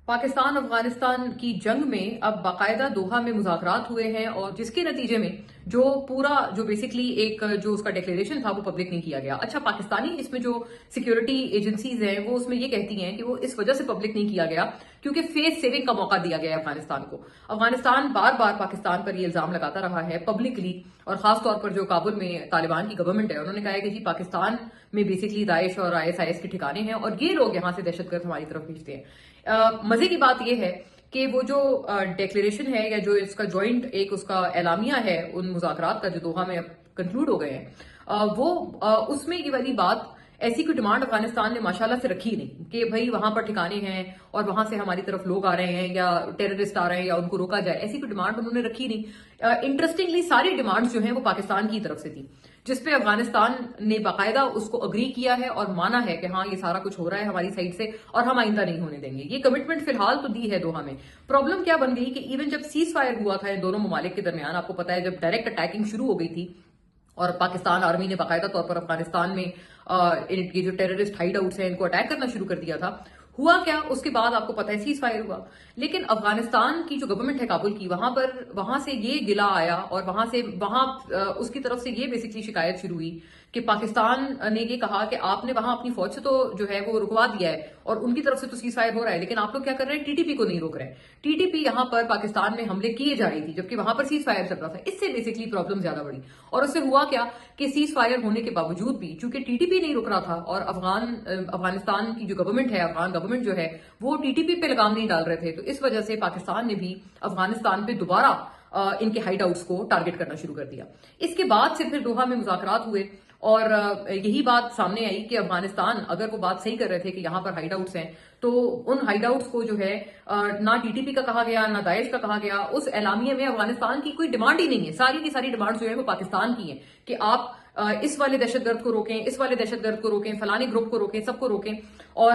पाकिस्तान अफगानिस्तान की जंग में अब बाकायदा दोहा में मुज़ाकरात हुए हैं और जिसके नतीजे में जो बेसिकली एक जो उसका डिक्लेरेशन था वो पब्लिक नहीं किया गया। अच्छा, पाकिस्तानी इसमें जो सिक्योरिटी एजेंसीज हैं वो उसमें ये कहती हैं कि वो इस वजह से पब्लिक नहीं किया गया क्योंकि फेस सेविंग का मौका दिया गया है अफगानिस्तान को। अफगानिस्तान बार बार पाकिस्तान पर ये इल्जाम लगाता रहा है पब्लिकली, और खासतौर पर जो काबुल में तालिबान की गवर्नमेंट है उन्होंने कहा है कि जी पाकिस्तान में बेसिकली दाइश और ISIS के ठिकाने हैं और ये लोग यहाँ से दहशतगर्द हमारी तरफ भेजते हैं। मजे की बात यह है कि वो जो डिक्लेरेशन है या जो इसका जॉइंट एक उसका एलामिया है उन मुज़ाकरात का जो दोहा में कंक्लूड हो गए हैं, उसमें ये वाली बात ऐसी कोई डिमांड अफगानिस्तान ने माशाल्लाह से रखी नहीं कि भाई वहां पर ठिकाने हैं और वहां से हमारी तरफ लोग आ रहे हैं या टेररिस्ट आ रहे हैं या उनको रोका जाए, ऐसी कोई डिमांड उन्होंने रखी नहीं। इंटरेस्टिंगली सारी डिमांड्स जो हैं वो पाकिस्तान की तरफ से थी, जिसपे अफगानिस्तान ने बाकायदा उसको अग्री किया है और माना है कि हाँ ये सारा कुछ हो रहा है हमारी साइड से और हम आइंदा नहीं होने देंगे। ये कमिटमेंट फिलहाल तो दी है दोहा में। प्रॉब्लम क्या बन गई कि इवन जब सीज फायर हुआ था इन दोनों ममालिक के दरमियान, आपको पता है जब डायरेक्ट अटैकिंग शुरू हो गई थी और पाकिस्तान आर्मी ने बाकायदा तौर पर अफगानिस्तान में ये जो टेररिस्ट हाइड आउट्स हैं इनको अटैक करना शुरू कर दिया था, हुआ क्या उसके बाद आपको पता है सीज फायर हुआ। लेकिन अफगानिस्तान की जो गवर्नमेंट है काबुल की, वहां से ये गिला आया और वहां उसकी तरफ से ये बेसिकली शिकायत शुरू हुई कि पाकिस्तान ने ये कहा कि आपने वहां अपनी फौज से तो जो है वो रुकवा दिया है और उनकी तरफ से तो सीज फायर हो रहा है, लेकिन आप लोग क्या कर रहे हैं, टीटीपी को नहीं रोक रहे हैं। टीटीपी यहां पर पाकिस्तान में हमले किए जा रही थी जबकि वहां पर सीज फायर चल रहा था। इससे बेसिकली प्रॉब्लम ज्यादा बढ़ी और उससे हुआ क्या कि सीज फायर होने के बावजूद भी चूंकि टीटीपी नहीं रुक रहा था और अफगानिस्तान की जो गवर्नमेंट है, अफगान गवर्नमेंट जो है वो टीटीपी पे लगाम नहीं डाल रहे थे, तो इस वजह से पाकिस्तान ने भी अफगानिस्तान पे दोबारा इनके हाइड आउट्स को टारगेट करना शुरू कर दिया। इसके बाद से फिर दोहा में मुज़ाकरात हुए और यही बात सामने आई कि अफगानिस्तान अगर वो बात सही कर रहे थे कि यहाँ पर हाइड आउट्स हैं, तो उन हाइड आउट्स को जो है ना टीटीपी का कहा गया ना दाइश का कहा गया। उस एलामिया में अफगानिस्तान की कोई डिमांड ही नहीं है, सारी की सारी डिमांड जो है वो पाकिस्तान की है कि आप इस वाले दहशतगर्द को रोकें, इस वाले दहशतगर्द को रोकें, फलाने ग्रुप को रोकें, सबको रोकें। और